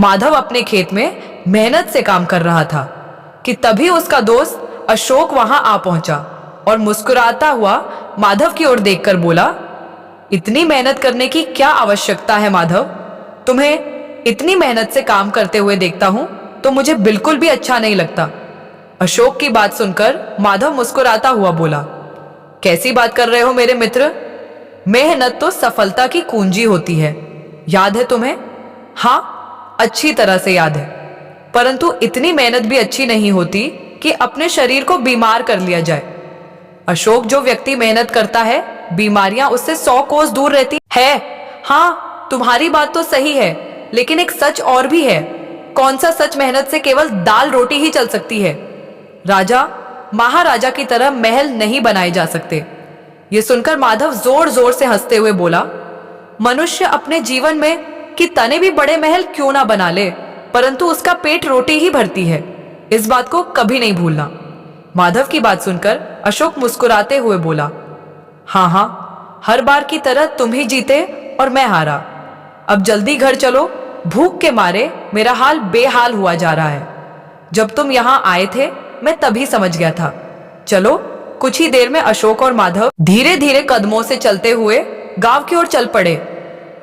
माधव अपने खेत में मेहनत से काम कर रहा था कि तभी उसका दोस्त अशोक वहां आ पहुंचा और मुस्कुराता हुआ माधव की ओर देखकर बोला, इतनी मेहनत करने की क्या आवश्यकता है माधव? तुम्हें इतनी मेहनत से काम करते हुए देखता हूं तो मुझे बिल्कुल भी अच्छा नहीं लगता। अशोक की बात सुनकर माधव मुस्कुराता हुआ बोला, कैसी बात कर रहे हो मेरे मित्र? मेहनत तो सफलता की कुंजी होती है, याद है तुम्हें? हाँ, अच्छी तरह से याद है। परंतु इतनी मेहनत भी अच्छी नहीं होती कि अपने शरीर को बीमार कर लिया जाए। अशोक, जो व्यक्ति मेहनत करता है बीमारियां उससे 100 कोस दूर रहती है। हाँ, तुम्हारी बात तो सही है, लेकिन एक सच और भी है। कौन सा सच? मेहनत से केवल दाल रोटी ही चल सकती है। राजा महाराजा की तरह महल नहीं बनाए जा सकते। ये सुनकर माधव जोर जोर से हंसते हुए बोला, मनुष्य अपने जीवन में कितने भी बड़े महल क्यों ना बना ले, परंतु उसका पेट रोटी ही भरती है। इस बात को कभी नहीं भूलना। माधव की बात सुनकर अशोक मुस्कुराते हुए बोला, हाँ हाँ, हर बार की तरह तुम ही जीते और मैं हारा। अब जल्दी घर चलो, भूख के मारे मेरा हाल बेहाल हुआ जा रहा है। जब तुम यहाँ आए थे मैं तभी समझ गया था। चलो। कुछ ही देर में अशोक और माधव धीरे धीरे कदमों से चलते हुए गांव की ओर चल पड़े।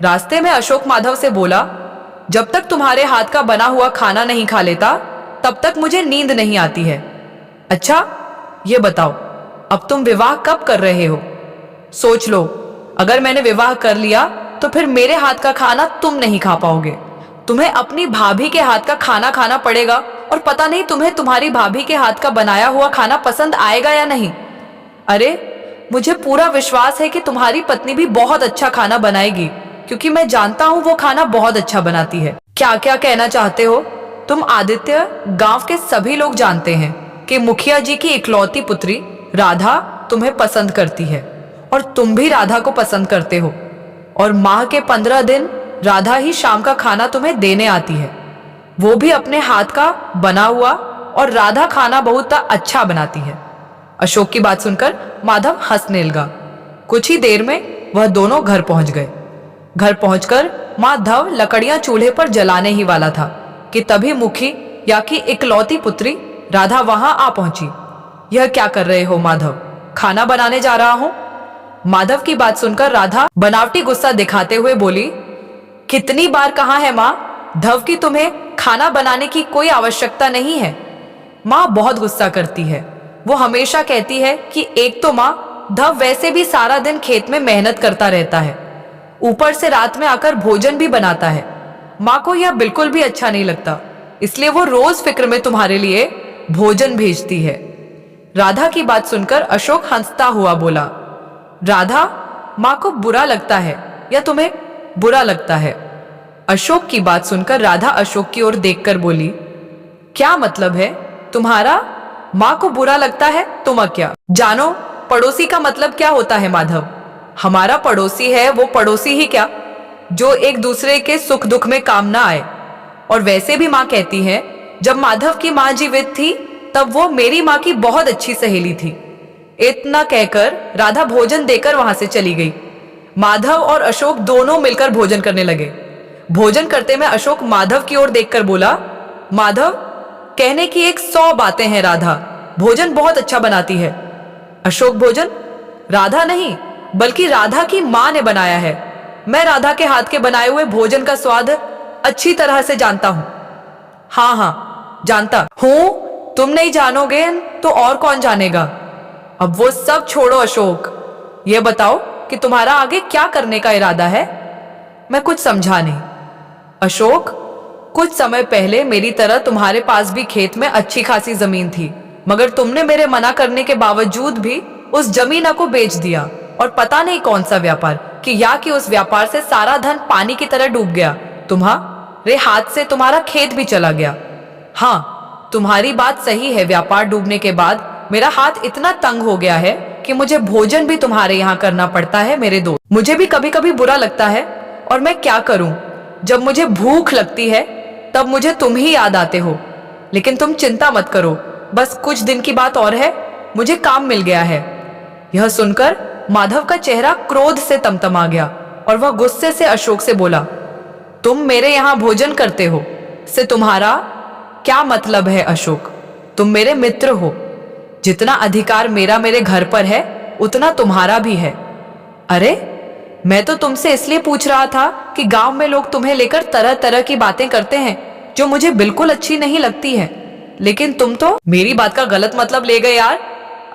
रास्ते में अशोक माधव से बोला, जब तक तुम्हारे हाथ का बना हुआ खाना नहीं खा लेता तब तक मुझे नींद नहीं आती है। अच्छा, ये बताओ, अब तुम विवाह कब कर रहे हो? सोच लो, अगर मैंने विवाह कर लिया तो फिर मेरे हाथ का खाना तुम नहीं खा पाओगे। तुम्हें अपनी भाभी के हाथ का खाना खाना पड़ेगा, और पता नहीं तुम्हें तुम्हारी भाभी के हाथ का बनाया हुआ खाना पसंद आएगा या नहीं। अरे, मुझे पूरा विश्वास है कि तुम्हारी पत्नी भी बहुत अच्छा खाना बनाएगी, क्योंकि मैं जानता हूँ वो खाना बहुत अच्छा बनाती है। क्या क्या कहना चाहते हो तुम आदित्य? गांव के सभी लोग जानते हैं कि मुखिया जी की इकलौती पुत्री राधा तुम्हें पसंद करती है, और तुम भी राधा को पसंद करते हो। और माह के 15 दिन राधा ही शाम का खाना तुम्हें देने आती है, वो भी अपने हाथ का बना हुआ, और राधा खाना बहुत अच्छा बनाती है। अशोक की बात सुनकर माधव हंसने लगा। कुछ ही देर में वह दोनों घर पहुंच गए। घर पहुंचकर माधव लकड़ियां चूल्हे पर जलाने ही वाला था कि तभी मुखिया की इकलौती पुत्री राधा वहां आ पहुंची। यह क्या कर रहे हो माधव? खाना बनाने जा रहा हूं। माधव की बात सुनकर राधा बनावटी गुस्सा दिखाते हुए बोली, कितनी बार कहा है माँ, धव की तुम्हें खाना बनाने की कोई आवश्यकता नहीं है। माँ बहुत गुस्सा करती है। वो हमेशा कहती है कि एक तो माँ, धव वैसे भी सारा दिन खेत में मेहनत करता रहता है, ऊपर से रात में आकर भोजन भी बनाता है। माँ को यह बिल्कुल भी अच्छा नहीं लगता, इसलिए वो रोज फिक्र में तुम्हारे लिए भोजन भेजती है। राधा की बात सुनकर अशोक हंसता हुआ बोला, राधा, माँ को बुरा लगता है या तुम्हें बुरा लगता है? अशोक की बात सुनकर राधा अशोक की ओर देखकर बोली, क्या मतलब है तुम्हारा? माँ को बुरा लगता है? तुम क्या जानो पड़ोसी का मतलब क्या होता है माधव? हमारा पड़ोसी है वो पड़ोसी ही क्या, जो एक दूसरे के सुख दुख में काम ना आए। और वैसे भी माँ कहती है, जब माधव की माँ जीवित थी तब वो मेरी माँ की बहुत अच्छी सहेली थी। इतना कहकर राधा भोजन देकर वहां से चली गई। माधव और अशोक दोनों मिलकर भोजन करने लगे। भोजन करते में अशोक माधव की ओर देखकर बोला, माधव, कहने की 100 बातें हैं राधा भोजन बहुत अच्छा बनाती है। अशोक, भोजन राधा नहीं बल्कि राधा की माँ ने बनाया है। मैं राधा के हाथ के बनाए हुए भोजन का स्वाद अच्छी तरह से जानता हूँ। हाँ हाँ, जानता हूँ। तुम नहीं जानोगे तो और कौन जानेगा? अब वो सब छोड़ो अशोक, ये बताओ कि तुम्हारा आगे क्या करने का इरादा है? मैं कुछ समझा नहीं। अशोक, कुछ समय पहले मेरी तरह तुम्हारे पास भी खेत में अच्छी खासी जमीन थी, मगर तुमने मेरे मना करने के बावजूद भी उस जमीन को बेच दिया, और पता नहीं कौन सा व्यापार किया कि उस व्यापार से सारा धन पानी की तरह डूब गया। तुम्हारे हाथ से तुम्हारा खेत भी चला गया। हाँ, तुम्हारी बात सही है। व्यापार डूबने के बाद मेरा हाथ इतना तंग हो गया है कि मुझे भोजन भी तुम्हारे यहाँ करना पड़ता है। मेरे दोस्त, मुझे भी कभी कभी बुरा लगता है, और मैं क्या करूं? जब मुझे भूख लगती है तब मुझे तुम ही याद आते हो। लेकिन तुम चिंता मत करो, बस कुछ दिन की बात और है, मुझे काम मिल गया है। यह सुनकर माधव का चेहरा क्रोध से तमतमा गया, और वह गुस्से से अशोक से बोला, तुम मेरे यहाँ भोजन करते हो, से तुम्हारा क्या मतलब है अशोक? तुम मेरे मित्र हो। जितना अधिकार मेरा मेरे घर पर है उतना तुम्हारा भी है। अरे, मैं तो तुमसे इसलिए पूछ रहा था कि गांव में लोग तुम्हें लेकर तरह तरह की बातें करते हैं जो मुझे बिल्कुल अच्छी नहीं लगती है, लेकिन तुम तो मेरी बात का गलत मतलब ले गए यार।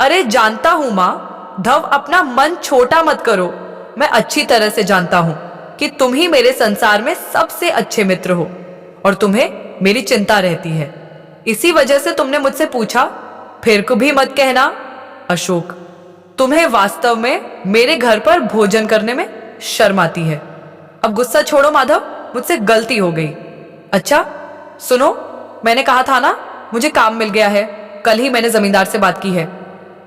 अरे जानता हूं माँ, धव अपना मन छोटा मत करो। मैं अच्छी तरह से जानता हूं कि तुम ही मेरे संसार में सबसे अच्छे मित्र हो और तुम्हें मेरी चिंता रहती है। इसी वजह से तुमने मुझसे पूछा। फिर कभी मत कहना अशोक, तुम्हें वास्तव में मेरे घर पर भोजन करने में शर्म आती है। अब गुस्सा छोड़ो माधव, मुझसे गलती हो गई। अच्छा सुनो, मैंने कहा था ना मुझे काम मिल गया है। कल ही मैंने जमींदार से बात की है,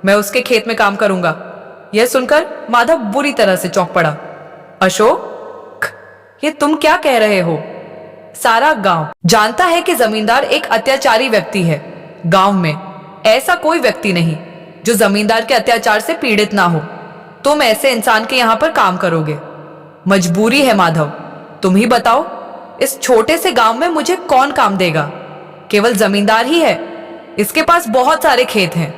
मैं उसके खेत में काम करूंगा। यह सुनकर माधव बुरी तरह से चौंक पड़ा। अशोक, ये तुम क्या कह रहे हो? सारा गांव जानता है कि जमींदार एक अत्याचारी व्यक्ति है। गांव में ऐसा कोई व्यक्ति नहीं जो जमींदार के अत्याचार से पीड़ित ना हो। तुम ऐसे इंसान के यहां पर काम करोगे, मजबूरी है माधव। तुम ही बताओ, इस छोटे से गांव में मुझे कौन काम देगा? केवल जमींदार ही है, इसके पास बहुत सारे खेत हैं।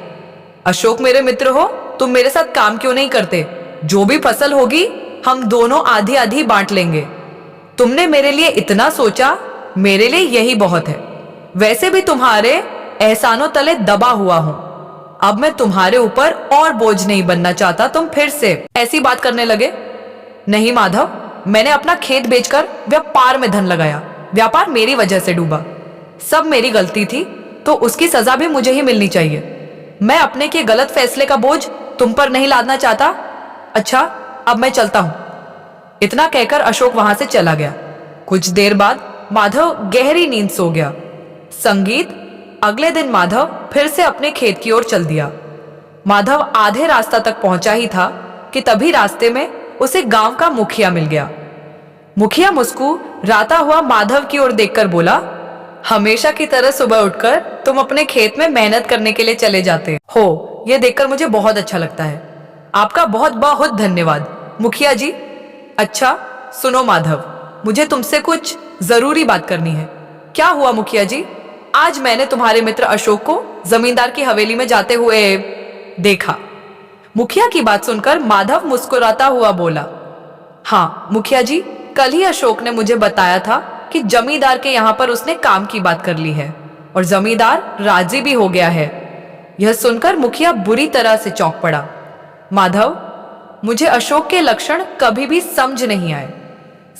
अशोक मेरे मित्र हो, तुम मेरे साथ काम क्यों नहीं करते? जो भी फसल होगी हम दोनों आधी आधी बांट लेंगे। तुमने मेरे लिए इतना सोचा, मेरे लिए यही बहुत है। वैसे भी तुम्हारे एहसानों तले दबा हुआ हूं। अब मैं तुम्हारे ऊपर और बोझ नहीं बनना चाहता। तुम फिर से ऐसी बात करने लगे। नहीं माधव, मैंने अपना खेत बेचकर व्यापार में धन लगाया। व्यापार मेरी वजह से डूबा। सब मेरी गलती थी, तो उसकी सजा भी मुझे ही मिलनी चाहिए। मैं अपने के गलत फैसले का बोझ तुम पर नहीं लादना चाहता। अच्छा, अब मैं चलता हूं। इतना कहकर अशोक वहां से चला गया। कुछ देर बाद माधव गहरी नींद सो गया। संगीत अगले दिन माधव फिर से अपने खेत की ओर चल दिया। माधव आधे रास्ता तक पहुंचा ही था कि तभी रास्ते में उसे गांव का मुखिया मिल गया। मुखिया मुस्कुराता हुआ माधव की ओर देखकर बोला, हमेशा की तरह सुबह उठकर तुम अपने खेत में मेहनत करने के लिए चले जाते हो, यह देखकर मुझे बहुत अच्छा लगता है। आपका बहुत बहुत धन्यवाद मुखिया जी। अच्छा सुनो माधव, मुझे तुमसे कुछ जरूरी बात करनी है। क्या हुआ मुखिया जी? आज मैंने तुम्हारे मित्र अशोक को जमींदार की हवेली में जाते हुए देखा। मुखिया की बात सुनकर माधव मुस्कुराता हुआ बोला, हाँ मुखिया जी, कल ही अशोक ने मुझे बताया था कि जमींदार के यहाँ पर उसने काम की बात कर ली है और जमींदार राजी भी हो गया है। यह सुनकर मुखिया बुरी तरह से चौंक पड़ा। माधव, मुझे अशोक के लक्षण कभी भी समझ नहीं आए।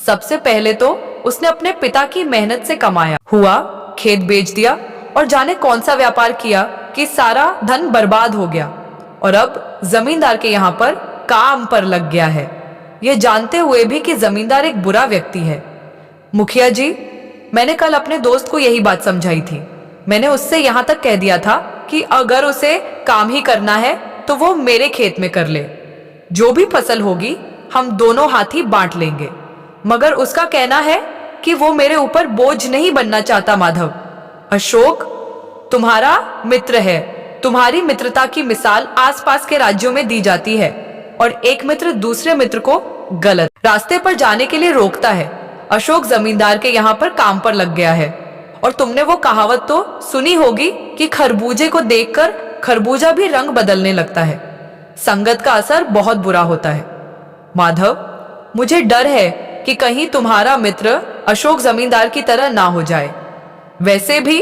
सबसे पहले तो उसने अपने पिता की मेहनत से कमाया हुआ खेत बेच दिया और जाने कौन सा व्यापार किया कि सारा धन बर्बाद हो गया, और अब जमींदार के यहाँ पर काम पर लग गया है, यह जानते हुए भी कि जमींदार एक बुरा व्यक्ति है। मुखिया जी, मैंने कल अपने दोस्त को यही बात समझाई थी। मैंने उससे यहाँ तक कह दिया था कि अगर उसे काम ही करना है तो वो मेरे खेत में कर ले। जो भी फसल होगी हम दोनों हाथी बांट लेंगे। मगर उसका कहना है कि वो मेरे ऊपर बोझ नहीं बनना चाहता। माधव, अशोक तुम्हारा मित्र है। तुम्हारी मित्रता की मिसाल आसपास के राज्यों में दी जाती है और एक मित्र दूसरे मित्र को गलत रास्ते पर जाने के लिए रोकता है। अशोक जमींदार के यहाँ पर काम पर लग गया है, और तुमने वो कहावत तो सुनी होगी कि खरबूजे को देखकर खरबूजा भी रंग बदलने लगता है। संगत का असर बहुत बुरा होता है। माधव, मुझे डर है कि कहीं तुम्हारा मित्र अशोक जमींदार की तरह ना हो जाए। वैसे भी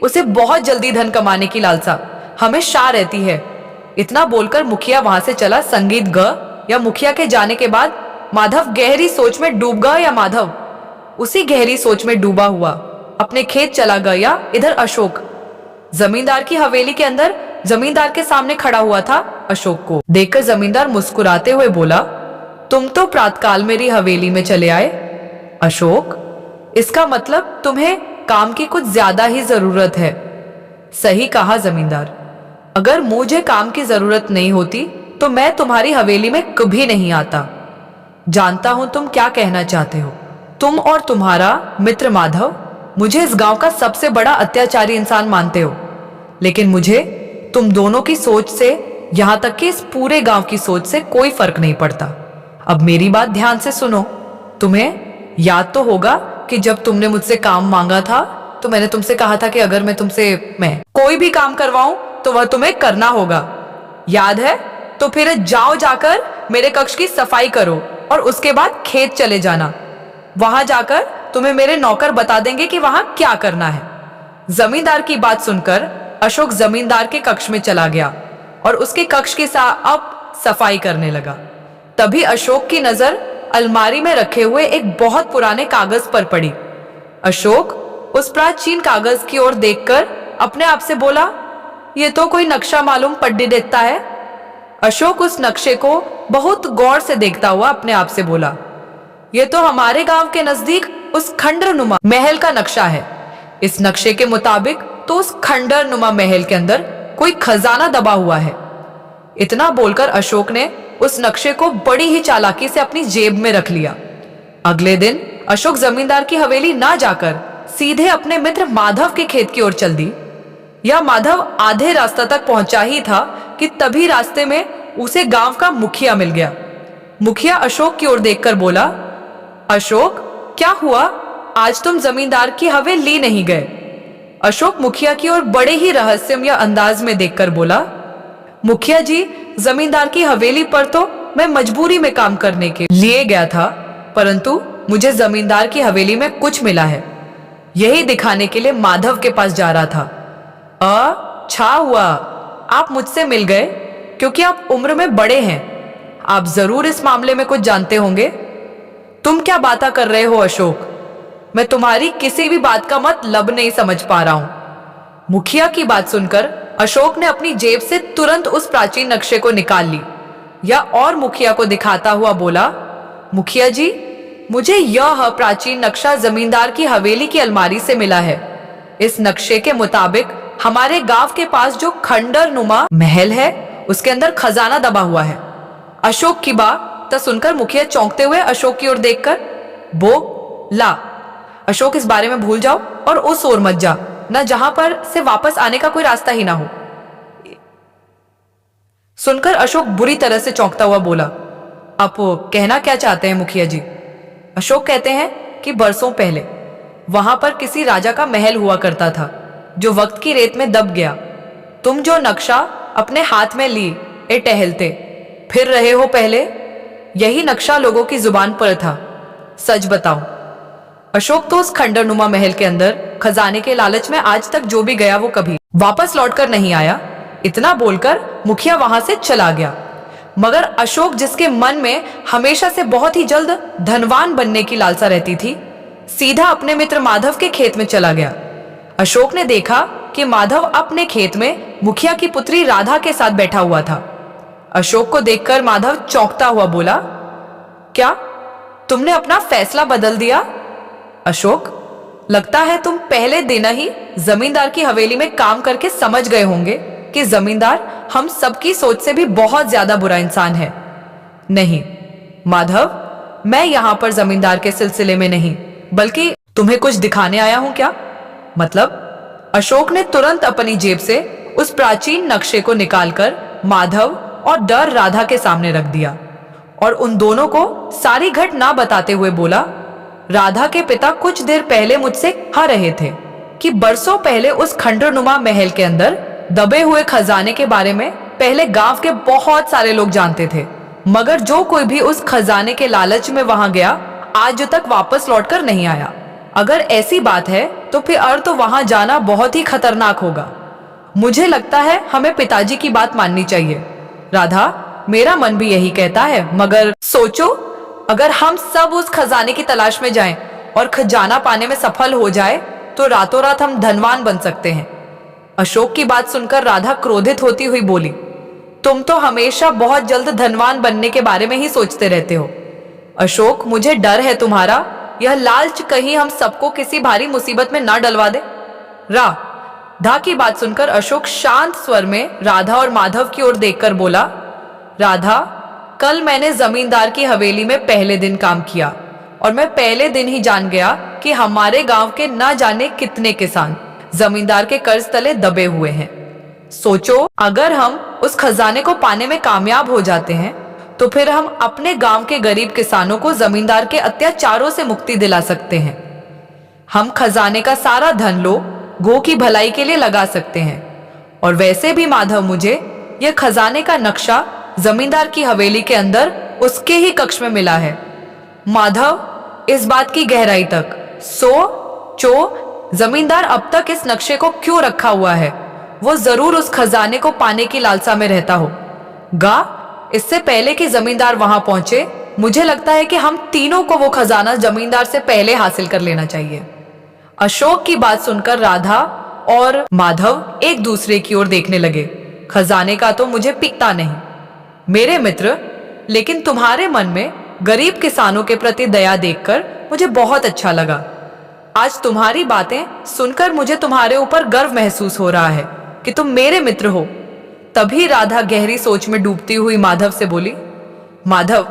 उसे बहुत जल्दी धन कमाने की लालसा हमेशा रहती है। इतना बोलकर मुखिया वहां से चला। संगीत ग या मुखिया के जाने के बाद माधव गहरी सोच में डूब गया, या माधव उसी गहरी सोच में डूबा हुआ अपने खेत चला गया। इधर अशोक जमींदार की हवेली के अंदर जमींदार के सामने खड़ा हुआ था। अशोक को देखकर जमींदार मुस्कुराते हुए बोला, तुम तो प्रातकाल मेरी हवेली में चले आए। अशोक, इसका मतलब तुम्हें काम की कुछ ज्यादा ही जरूरत है। सही कहा जमींदार, अगर मुझे काम की जरूरत नहीं होती तो मैं तुम्हारी हवेली में कभी नहीं आता। जानता हूं तुम क्या कहना चाहते हो। तुम और तुम्हारा मित्र माधव मुझे इस गांव का सबसे बड़ा अत्याचारी इंसान मानते हो, लेकिन मुझे तुम दोनों की सोच से, यहां तक कि इस पूरे गांव की सोच से कोई फर्क नहीं पड़ता। अब मेरी बात ध्यान से सुनो। तुम्हें याद तो होगा कि जब तुमने मुझसे काम मांगा था तो मैंने तुमसे कहा था कि अगर मैं कोई भी काम करवाऊं तो वह तुम्हें करना होगा, याद है? तो फिर जाओ, जाकर मेरे कक्ष की सफाई करो और उसके बाद खेत चले जाना। वहां जाकर तुम्हें मेरे नौकर बता देंगे कि वहां क्या करना है। जमींदार की बात सुनकर अशोक जमींदार के कक्ष में चला गया और उसके कक्ष की अब सफाई करने लगा। तभी अशोक की नजर अलमारी में रखे हुए एक बहुत पुराने कागज पर पड़ी। अशोक उस प्राचीन कागज की ओर देखकर अपने आप से बोला, यह तो कोई नक्शा मालूम पढ़ने देता है। अशोक उस नक्शे को बहुत गौर से देखता हुआ अपने आप से बोला, यह तो हमारे गांव के नजदीक उस खंडरनुमा महल का नक्शा है। इस नक्शे के मुताबिक तो उस खंडरनुमा महल के अंदर कोई खजाना दबा हुआ है। इतना बोलकर अशोक ने उस नक्शे को बड़ी ही चालाकी से अपनी जेब में रख लिया। अगले दिन अशोक जमींदार की हवेली ना जाकर सीधे अपने मित्र माधव के खेत की ओर चल दी। यह माधव आधे रास्ता तक पहुंचा ही था कि तभी रास्ते में उसे गांव का मुखिया मिल गया। मुखिया अशोक की ओर देखकर बोला, अशोक क्या हुआ, आज तुम जमींदार की हवेली नहीं गए? अशोक मुखिया की ओर बड़े ही रहस्यमय अंदाज में देखकर बोला, मुखिया जी, जमींदार की हवेली पर तो मैं मजबूरी में काम करने के लिए गया था, परंतु मुझे जमींदार की हवेली में कुछ मिला है। यही दिखाने के लिए माधव के पास जा रहा था। अच्छा हुआ आप मुझसे मिल गए, क्योंकि आप उम्र में बड़े हैं। आप जरूर इस मामले में कुछ जानते होंगे। तुम क्या बातें कर रहे हो अशोक? मैं तुम्हारी किसी भी बात का मतलब नहीं समझ पा रहा हूं। मुखिया की बात सुनकर अशोक ने अपनी जेब से तुरंत उस प्राचीन नक्शे को निकाल ली या और मुखिया को दिखाता हुआ बोला, मुखिया जी, मुझे यह प्राचीन नक्शा जमींदार की हवेली की अलमारी से मिला है। इस नक्शे के मुताबिक हमारे गांव के पास जो खंडरनुमा महल है उसके अंदर खजाना दबा हुआ है। अशोक की बात सुनकर मुखिया चौंकते हुए अशोक की ओर देखकर, ला अशोक, इस बारे में भूल जाओ और उस ओर मत जा, न जहां पर से वापस आने का कोई रास्ता ही ना हो। सुनकर अशोक बुरी तरह से चौंकता हुआ बोला, आप कहना क्या चाहते हैं मुखिया जी? अशोक कहते हैं कि बरसों पहले वहां पर किसी राजा का महल हुआ करता था जो वक्त की रेत में दब गया। तुम जो नक्शा अपने हाथ में लिए टहलते फिर रहे हो, पहले यही नक्शा लोगों की जुबान पर था। सच बताओ, अशोक तो उस खंडरनुमा महल के अंदर खजाने के लालच में आज तक जो भी गया वो कभी वापस लौटकर नहीं आया। इतना बोलकर मुखिया वहां से चला गया। मगर अशोक, जिसके मन में हमेशा से बहुत ही जल्द धनवान बनने की लालसा रहती थी, सीधा अपने मित्र माधव के खेत में चला गया। अशोक ने देखा कि माधव अपने खेत में मुखिया की पुत्री राधा के साथ बैठा हुआ था। अशोक को देखकर माधव चौंकता हुआ बोला, क्या तुमने अपना फैसला बदल दिया? अशोक, लगता है तुम पहले दिन ही जमींदार की हवेली में काम करके समझ गए होंगे कि जमींदार हम सबकी सोच से भी बहुत ज्यादा बुरा इंसान है। नहीं माधव, मैं यहां पर जमींदार के सिलसिले में नहीं, बल्कि तुम्हें कुछ दिखाने आया हूं। क्या मतलब? अशोक ने तुरंत अपनी जेब से उस प्राचीन नक्शे को निकालकर माधव और डर राधा के सामने रख दिया और उन दोनों को सारी घटना बताते हुए बोला, राधा के पिता कुछ देर पहले मुझसे कह रहे थे कि बरसों पहले उस खंडरनुमा महल के अंदर दबे हुए खजाने के बारे में पहले गांव के बहुत सारे लोग जानते थे, मगर जो कोई भी उस खजाने के लालच में वहां गया आज तक वापस लौटकर नहीं आया। अगर ऐसी बात है तो फिर तो वहां जाना बहुत ही खतरनाक होगा। मुझे लगता है हमें पिताजी की बात माननी चाहिए। राधा, मेरा मन भी यही कहता है, मगर सोचो अगर हम सब उस खजाने की तलाश में जाएं और खजाना पाने में सफल हो जाए तो रातों रात हम धनवान बन सकते हैं। अशोक की बात सुनकर राधा क्रोधित होती हुई बोली, तुम तो हमेशा बहुत जल्द धनवान बनने के बारे में ही सोचते रहते हो। अशोक, मुझे डर है तुम्हारा यह लालच कहीं हम सबको किसी भारी मुसीबत में ना डलवा दे। राधा की बात सुनकर अशोक शांत स्वर में राधा और माधव की ओर देखकर बोला, राधा, कल मैंने जमींदार की हवेली में पहले दिन काम किया और मैं पहले दिन ही जान गया कि हमारे गांव के ना जाने कितने किसान जमींदार के कर्ज तले दबे हुए हैं। सोचो अगर हम उस खजाने को पाने में कामयाब हो जाते हैं तो फिर हम अपने गांव के गरीब किसानों को जमींदार के अत्याचारों से मुक्ति दिला सकते हैं। हम खजाने का सारा धन लोग गो की भलाई के लिए लगा सकते हैं। और वैसे भी माधव, मुझे यह खजाने का नक्शा जमींदार की हवेली के अंदर उसके ही कक्ष में मिला है। माधव, इस बात की गहराई तक जमींदार अब तक इस नक्शे को क्यों रखा हुआ है? वो जरूर उस खजाने को पाने की लालसा में रहता होगा। इससे पहले कि जमींदार वहां पहुंचे, मुझे लगता है कि हम तीनों को वो खजाना जमींदार से पहले हासिल कर लेना चाहिए। अशोक की बात सुनकर राधा और माधव एक दूसरे की ओर देखने लगे। खजाने का तो मुझे पिकता नहीं मेरे मित्र, लेकिन तुम्हारे मन में गरीब किसानों के प्रति दया देखकर मुझे बहुत अच्छा लगा। आज तुम्हारी बातें सुनकर मुझे तुम्हारे ऊपर गर्व महसूस हो रहा है कि तुम मेरे मित्र हो। तभी राधा गहरी सोच में डूबती हुई माधव से बोली, माधव,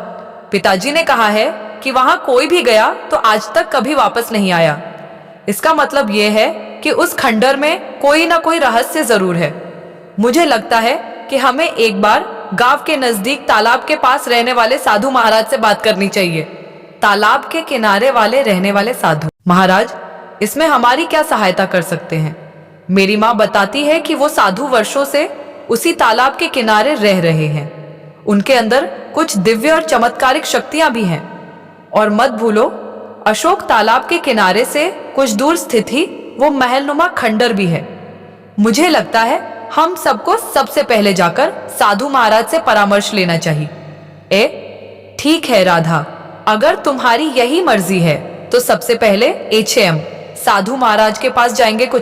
पिताजी ने कहा है कि वहां कोई भी गया तो आज तक कभी वापस नहीं आया। इसका मतलब यह है कि उस खंडर में कोई ना कोई रहस्य जरूर है। मुझे लगता है कि हमें एक बार गांव के नजदीक तालाब के पास रहने वाले साधु महाराज से बात करनी चाहिए। तालाब के किनारे वाले रहने वाले साधु महाराज इसमें हमारी क्या सहायता कर सकते हैं? मेरी माँ बताती है कि वो साधु वर्षों से उसी तालाब के किनारे रह रहे हैं। उनके अंदर कुछ दिव्य और चमत्कारिक शक्तियां भी हैं। और मत भूलो, अशोक तालाब के किनारे से कुछ दूर स्थित ही वो महलनुमा खंडर भी है। मुझे लगता है हम सबको सबसे पहले जाकर साधु महाराज से परामर्श लेना चाहिए। ठीक है राधा, अगर तुम्हारी यही मर्जी है तो सबसे पहले एचएम साधु महाराज के पास जाएंगे। कुछ